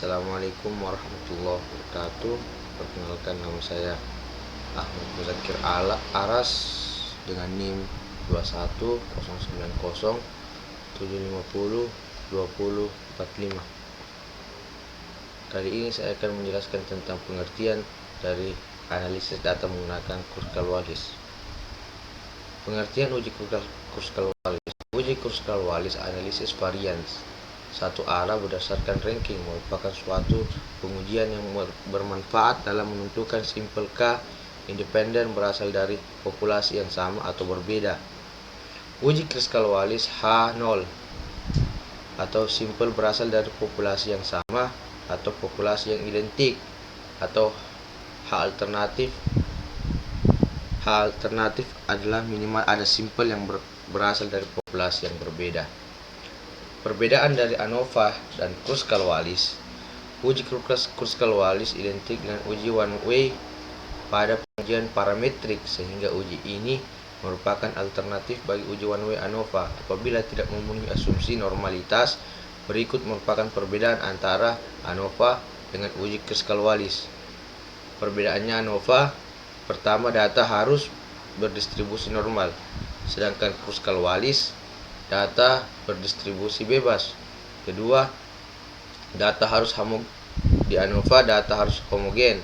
Assalamualaikum warahmatullahi wabarakatuh. Perkenalkan, nama saya Ahmad Muzakir Aras dengan NIM 21907502045. Kali ini saya akan menjelaskan tentang pengertian dari analisis data menggunakan Kruskal-Wallis. Pengertian uji Kruskal-Wallis. Uji Kruskal-Wallis analisis varians satu arah berdasarkan ranking merupakan suatu pengujian yang bermanfaat dalam menentukan simpel K independen berasal dari populasi yang sama atau berbeda. Uji Kruskal-Wallis H0 atau simpel berasal dari populasi yang sama atau populasi yang identik, atau H alternatif adalah minimal ada simpel yang berasal dari populasi yang berbeda. Perbedaan dari ANOVA dan Kruskal-Wallis. Uji Kruskal-Wallis identik dengan uji one way pada pengujian parametrik, sehingga uji ini merupakan alternatif bagi uji one way ANOVA. Apabila tidak memenuhi asumsi normalitas, berikut merupakan perbedaan antara ANOVA dengan uji Kruskal-Wallis. Perbedaannya ANOVA, pertama, data harus berdistribusi normal, sedangkan Kruskal-Wallis data berdistribusi bebas. Kedua, data harus di ANOVA data harus homogen,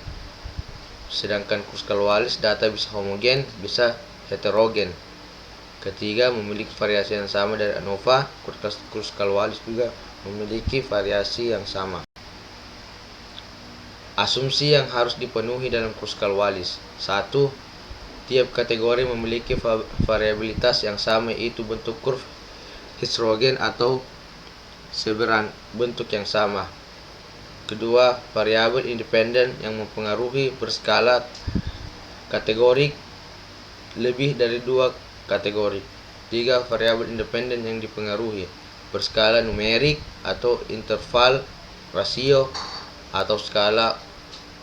sedangkan Kruskal-Wallis data bisa homogen, bisa heterogen. Ketiga, memiliki variasi yang sama dari ANOVA, Kruskal-Wallis juga memiliki variasi yang sama. Asumsi yang harus dipenuhi dalam Kruskal-Wallis. 1. Tiap kategori memiliki variabilitas yang sama, yaitu bentuk kurva heterogen atau bentuk yang sama. Kedua, variabel independen yang mempengaruhi berskala kategorik lebih dari 2 kategori. 3. Variabel independen yang dipengaruhi berskala numerik atau interval rasio atau skala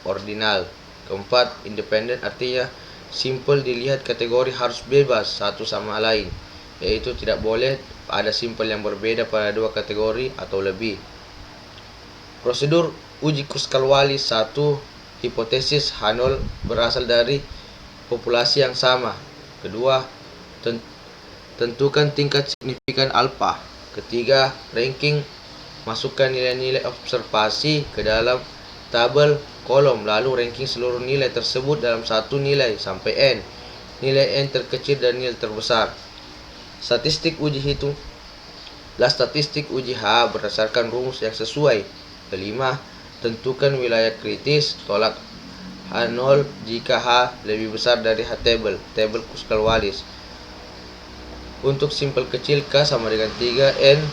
ordinal. Keempat, independen artinya simpel dilihat kategori harus bebas satu sama lain, yaitu tidak boleh ada simpel yang berbeda pada 2 kategori atau lebih. Prosedur uji Kruskal-Wallis. 1. Hipotesis H0 berasal dari populasi yang sama. Kedua, tentukan tingkat signifikan alfa. Ketiga, ranking, masukkan nilai-nilai observasi ke dalam tabel kolom, lalu ranking seluruh nilai tersebut dalam satu nilai sampai n. Nilai n terkecil dan nilai terbesar. Statistik uji uji H berdasarkan rumus yang sesuai. Kelima, tentukan wilayah kritis, tolak H0 jika H lebih besar dari H tabel Kruskal-Wallis. Untuk simpel kecil K sama dengan 3, N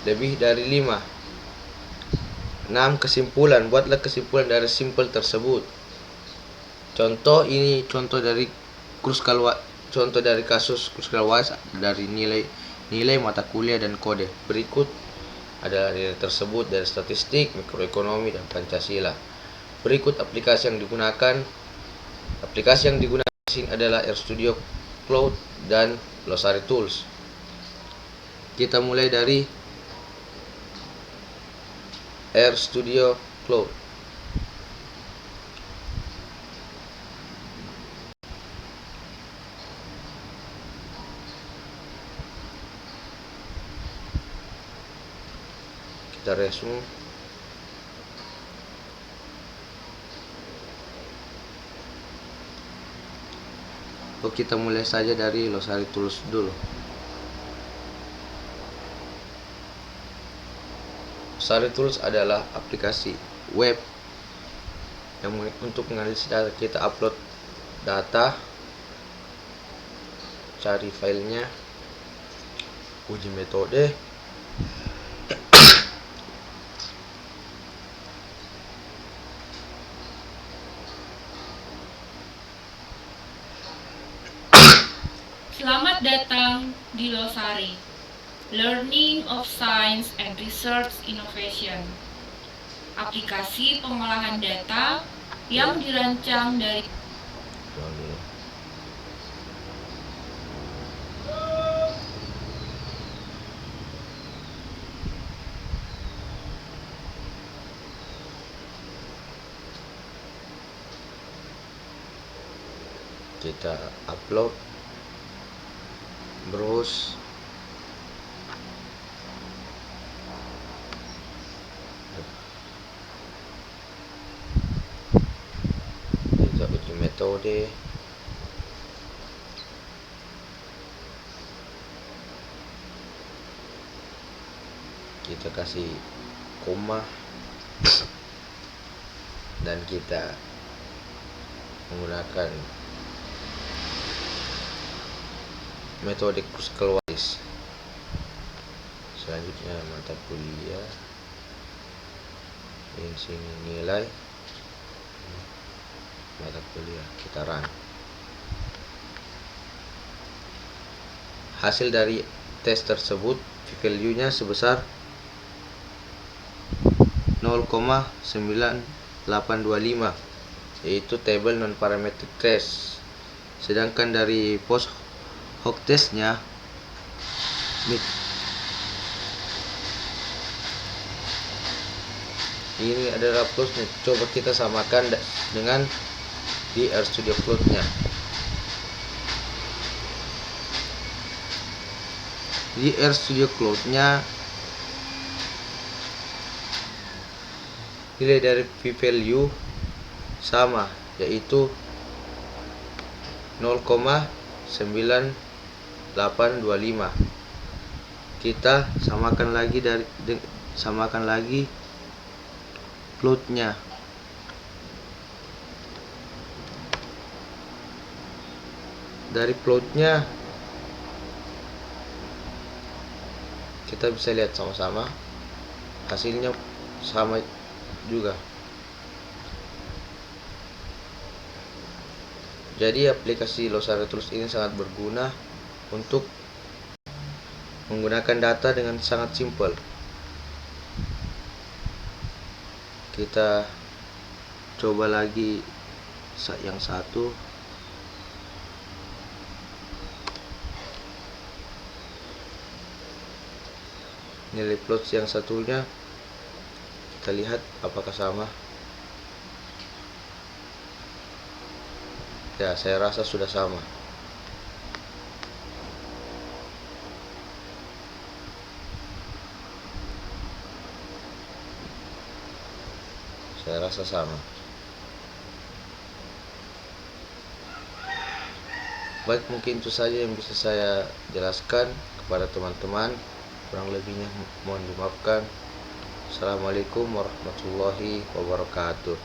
lebih dari 5. 6. Kesimpulan. Buatlah kesimpulan dari simpel tersebut. Contoh dari kasus Kruskal-Wallis dari nilai mata kuliah dan kode. Berikut adalah nilai tersebut dari statistik, mikroekonomi, dan Pancasila. Berikut aplikasi yang digunakan. Aplikasi yang digunakan di sini adalah RStudio Cloud dan Glossary Tools. Kita mulai dari RStudio Cloud. Kita resume. Kita mulai saja dari Glossary Tools dulu. Glossary Tools adalah aplikasi web yang untuk menganalisis data. Kita upload data, cari filenya, uji metode, Selamat datang di Glossary, Learning of Science and Research Innovation, aplikasi pengolahan data yang dirancang dari Kita upload, browse, kita uji metode, kita kasih koma, dan kita menggunakan metode keluaris. Selanjutnya mata kuliah, ini sini nilai mata kuliah, kita run. Hasil dari tes tersebut value-nya sebesar 0,9825, yaitu table non parametric test. Sedangkan dari post hoc testnya ini adalah plusnya. Coba kita samakan dengan di RStudio Code-nya. Di RStudio Code-nya nilai dari p-value sama, yaitu 0,9825. Kita samakan lagi plotnya. Dari plotnya kita bisa lihat sama-sama hasilnya sama juga. Jadi aplikasi Losari Tools ini sangat berguna untuk menggunakan data dengan sangat simpel. Kita coba lagi yang satu. Nilai plot yang satunya kita lihat apakah sama. Ya, saya rasa sudah sama. Saya rasa sama. Baik, mungkin itu saja yang bisa saya jelaskan kepada teman-teman. Kurang lebihnya mohon dimaafkan. Assalamualaikum warahmatullahi wabarakatuh.